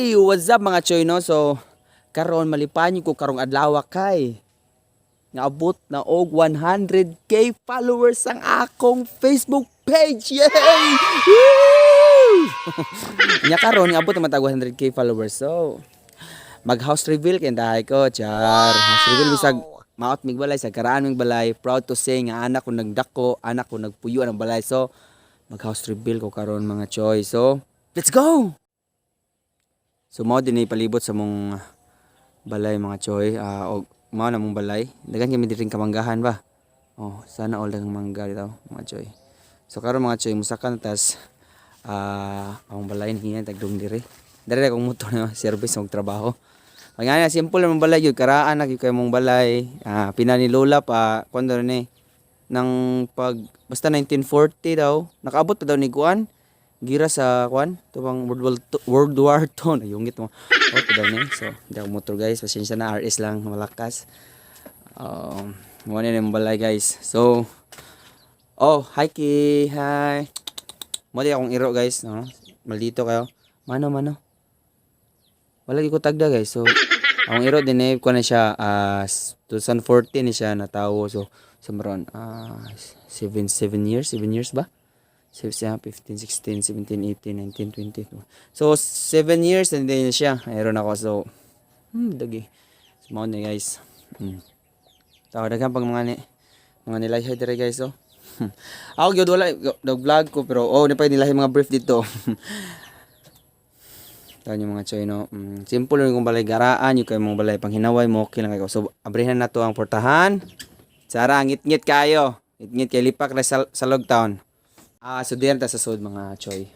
Hey, what's up mga choy no? So, karon malipanyo ko karong adlaw kay naabot na og 100k followers ang akong Facebook page. Yay! Woo! Nya karon abot na matag 100k followers. So, mag house reveal kay dahay ko, char. House reveal bisag maot mig balay sa karaan mig balay. Proud to say nga anak ko nagdako, anak ko nagpuyo ang balay. So, mag house reveal ko karon mga choy. So, let's go. So mao din palibot sa mong balay mga choy, og mao na mong balay. Dagan kami diring kamanggahan ba. Oh, sana all dagang mangga dito mga choy. So karon mga choy musakan tas among balay hinay tagdong diri. Diri akong motor na service og trabaho. Pagana simple man balay gyud karaan na gyud kay mong balay. Pina ni Lola pa kundo ni nang pag basta 1940 daw nakaabot pa daw ni kuan gira sa kwan tubang World War II na yungit mo daw ni. So hindi ako motor guys, pasensya na, RS lang malakas. Muna yung balay guys. So hi Ki, hi. Mo di akong iro guys, no? Maldito kayo. Mano wala ko tagda guys. So akong iro din ko na siya 2014 ni siya natawo. So samaron 7 years ba? 15, 16, 17, 18, 19, 20. So 7 years and then siya. Mayroon ako. So dagi. Small na guys. Tao daghang pag mga nilayhay dire guys. So ako gyud wala nag-vlog ko pero ni pa nilahay mga brief dito. Tawo niyo mga choy no. Simple lang kung balay garaan, yung kay mong balay panghinaway mo okay lang kayo. So abrihan na to ang portahan. Sara ngit-ngit kayo. Ngit-ngit kay lipak na sa Logtown. So diyan ta sa sud mga choy.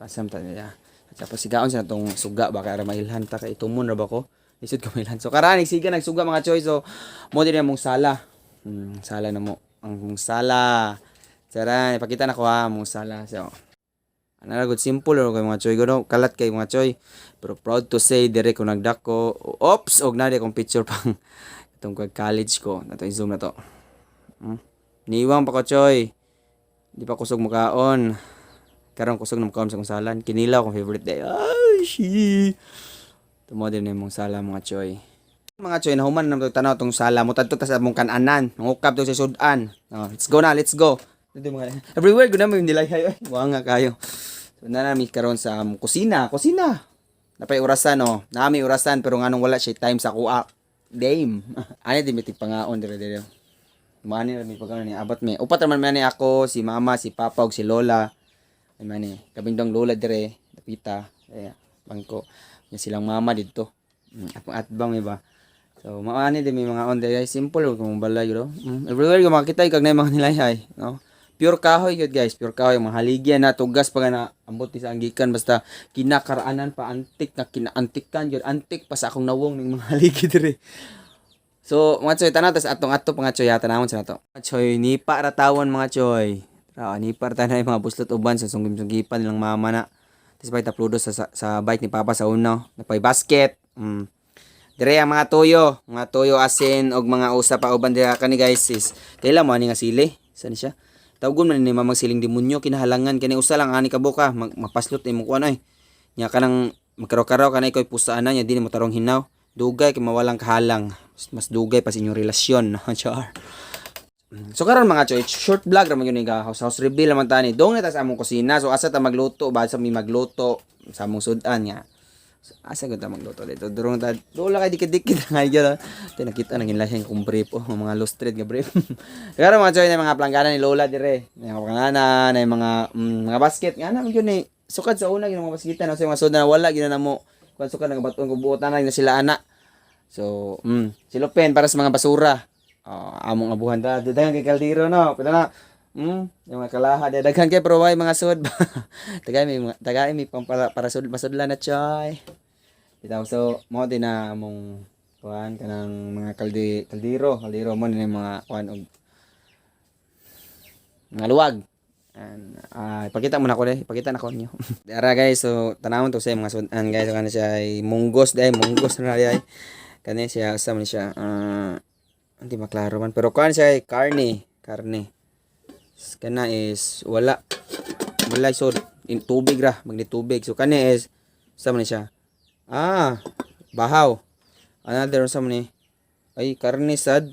Pasam ta nila. Tapos sigaon sa tong suga ba kay mailhan ta kay tumon ra ba ko. Isud ko mailhan. So karani siga nagsuga mga choy. So mo din mong sala. Sala na mo. Ang mong sala. Sara ipakita na ko mong sala. So ana good simple ro kay mga choy gono kalat kay mga choy. Pero proud to say dire ko nagdako. Oops og na di akong picture pang itong college ko. Nato i-zoom na to. Niwang pa ko choy. Di pa kusog makaon. Karon kusog na makaon sa kong salan. Kinilaw akong favorite day. Ay, shi. Tumo din mong sala mga choy. Mga choy, nahuman na tanaw tong sala. Mutad to ta sa mong kananan. Nangukap to sa sudan. Let's go na, let's go. Everywhere, guna mo yung nilayhay. Wanga kayo. So, nanami karon sa kusina. Napay orasan, no. Nami orasan, pero nga nung wala siya time sa kuha. Dame. Ano din may tigpangaon, dire. Mani na mi pagano ni abot mi. Upat man man ni ako, si mama, si papa ug si lola. Ay mani, kabindong lola dire, dapita. Ay bangko. Nya silang mama didto. At bang mi ba. So maani din mi mga on there, simple kung balay yo. Everywhere ko makita kag na mga nilayhay, no. Pure kahoy gyud guys, pure kahoy mahaligyan na tugas pa na ambot sa anggikan basta kinakaraanan pa antik na kinaantikan gyud antik pa sa akong nawong ning mga haligi dire. So, mga choy, tanaw, tas atong-ato mga choy, tanawon sa nato. Mga choy, nipa ratawon mga choy. Nipa ratanay mga buslot uban sa sunggim-sunggipan nilang mama na. Tapos ba'y tapludo sa bike ni Papa sa unaw. Napay basket. Dire ang mga toyo asin, og mga usa pa uban dire kani guys is. Kailan mo ani nga sili? Saan siya? Tawgon man ni mamang siling demonyo, kinahalangan, kani usa lang ani ka buka, mapaslot ni mo kuan ay. Nya kanang magkaraw-karaw kanay ko'y pusaan na, nya di ni mo tarong hinaw. Dugay kay mawalang kahalang. Mas dugay pa sa inyong relasyon, no? Char. So karon mga choy, short vlog ra man yun nga house reveal naman tani. Dong na ta sa among kusina. So asa ta magluto ba sa mi magluto sa among sudan nga. So, asa gud ta magluto dito. Durong ta dola kay dikit-dikit nga gyud. Nakita nang inlahin kong brief mga lost thread nga brief. Karon mga choy na mga planggana ni Lola dire. Mga planggana na mga basket nga na gyud ni sukad sa una gyud mga basketan sa mga sudan wala gyud na mo. Kung sukad nga baton ko buotan na sila ana. So, silopen para sa mga basura. Among abuhan da. Daghang kay kaldero no. Pila na. Yung mga kalaha daghang kay pero way mga sud. Tagay mi pang para sud masudlan na choy. Bitaw so mo din na among kuan kanang mga kaldero mo ni mga kuan og mga luwag. Ipakita mo na ko ipakita na ko niyo. Dara guys, so tanawon to sa mga sudan guys, kana siya ay munggos na ay. Kani siya asa man siya hindi maklaro man pero kan siya karne kana is wala so in tubig ra magni tubig so kani is asa man siya Bahaw. Another sa ni. Ay karne sad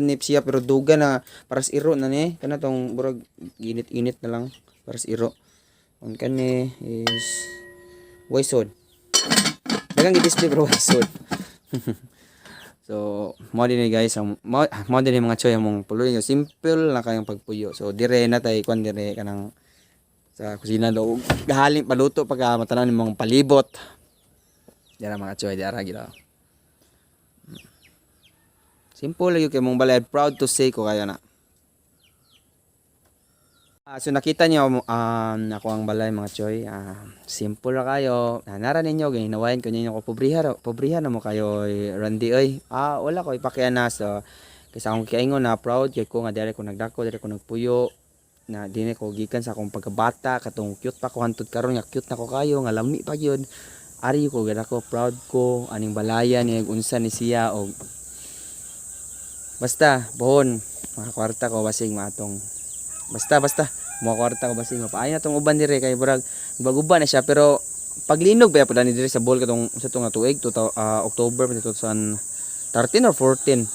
ni siya pero duga na para sa iro na ni. Kana tong burag init-init na lang para sa iro. Ang kani is waysod. Dagang gi-display pero waysod. So, mo din guys, mo din mga choy among puloy yo simple lang kayang pagpuyo. So, dire na tay kwan dire kanang sa kusina do gahaling paluto pagka matanan nimong palibot. Dira mga choy, dira gila. Simple lang yung kay mong balay. Proud to say ko kayo na. So nakita niyo ako ang balay mga choy. Simple ra kayo. Nara ninyo ginawayan ko ninyo ko pobriha na mo kayo Randy oy. Wala ko ipakian na so kaysa akong kaingon na proud kay ko nga dere ko nagdako, dere ko nagpuyo na dine ko gikan sa akong pagkabata katong cute pa ko hantud karon nga cute na ko kayo nga lami pa gyud. Ari ko gid ako proud ko aning balayan ni unsa ni siya og basta bohon mga kwarta ko basing matong basta mga kwarta ko basing mapaay na tong uban dire kay burag baguban na siya pero paglinog ba pala ni dire sa ball katong sa tong tuig October 2013 or 14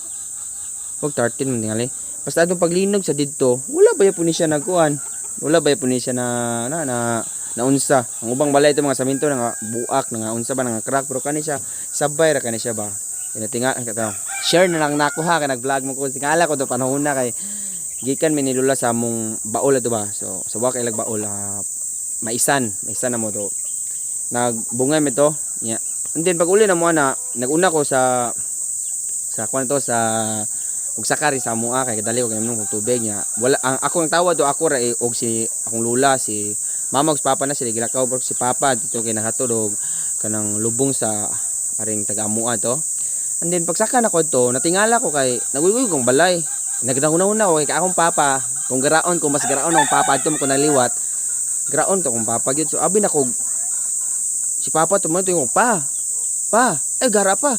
og 13 man tingali basta atong paglinog sa didto wala ba po ni siya nagkuan wala ba po ni siya na unsa ang ubang balay ito mga saminto nga buak nga unsa ba nga crack pero kani siya sabay ra kani siya ba inatinga share na lang nako ha kay nag-vlog mo ko tingala ko to panahon na kay gikan mi ni Lula sa among baol ato ba so sa wa kay lag baol maisan na mo to nagbungay mi to yeah. And then pag uli na mo na naguna ko sa kwan to sa ug sakari sa mua kay kadali ko kay tubig nya wala ang ako ang tawad do ako ra og si akong lula si mama ug si papa na sila gilakaw bro si papa dito kay nahatod og kanang lubong sa aring taga-amua to. And then pagsaka na ko to, natingala ko kay nagugoy kong balay. Nagdahuna-una ko kay akong papa, kung garaon ko mas garaon akong papa adto ko naliwat. Garaon to akong papa gyud. So abi na ko si papa tumo to yung pa, gara pa.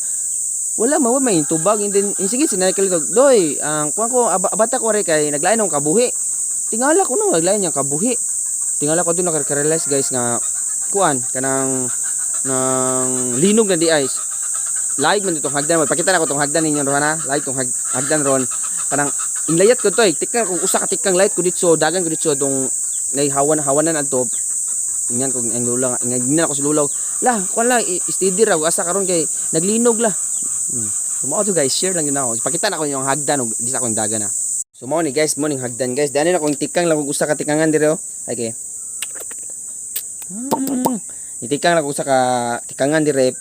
Wala may tubag and then sige sinakal ko. Doy, ang kuan ko abata ko re kay naglain akong kabuhi. Tingala ko no naglain yang kabuhi. Tingala ko doon naka-realize guys nga kuan kanang nang linog na di ice. Like man itong hagdan magpakita na ko tong hagdan ninyo ron ha like tong hagdan ron kanang inlayat ko to tikang kung usa ka tikang light ko ditso dagan ko ditso tong hawanan adto ingan ko ang lula ingnan ako sa lulaw la kuan la steady ra asa karon kay naglinog la mao to guys share lang yun ako ipakita na ko yung hagdan og di sa akong dagan ha so mao ni guys mo ning hagdan guys dani na ko tikang lang og usa ka tikangan dire oh okay itikang lang usa ka tikangan dire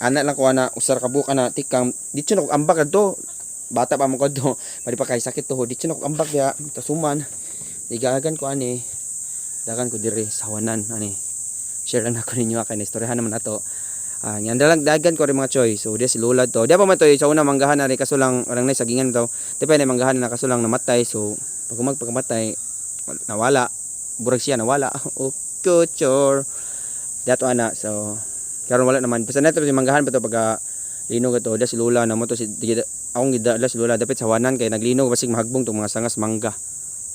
anak lang ko ana usar ka buka na tikang dito na ko ambak adto bata pa mo ko do pali pa kay sakit to dito na ko ambak ya tasuman digagan ko ani dagan ko dire sa hawanan ani share lang ako ninyo kay istoryahan naman nato yan dagan ko rin mga choy so dia si Lola to dia pa man to sa una manggahan na rin kaso lang orang nay sagingan to depende manggahan na kaso lang namatay so pag pagkamatay nawala burag siya nawala o kuchor dato ana so karon wala naman basta neto si manggahan pa to pagka linog ato da si Lola na mo to si akong gidala si Lola dapat sa wanan kay naglinog basig mahagbong tong mga sangas mangga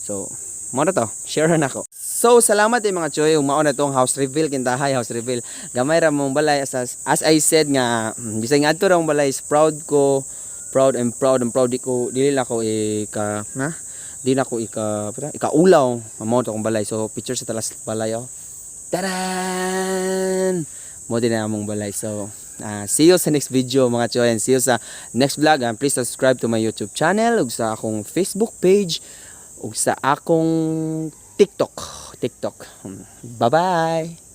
so mo na to share na ako so salamat mga choy umao na tong house reveal kintahay house reveal gamay ra mong balay as I said nga bisag adto ra mong balay is proud proud ko dili na ko di na ko ikaulaw mo to kong balay so picture sa talas balay oh taran mo din na among balay so see you sa next video mga choy and see you sa next vlog and please subscribe to my YouTube channel ug sa akong Facebook page ug sa akong TikTok bye bye.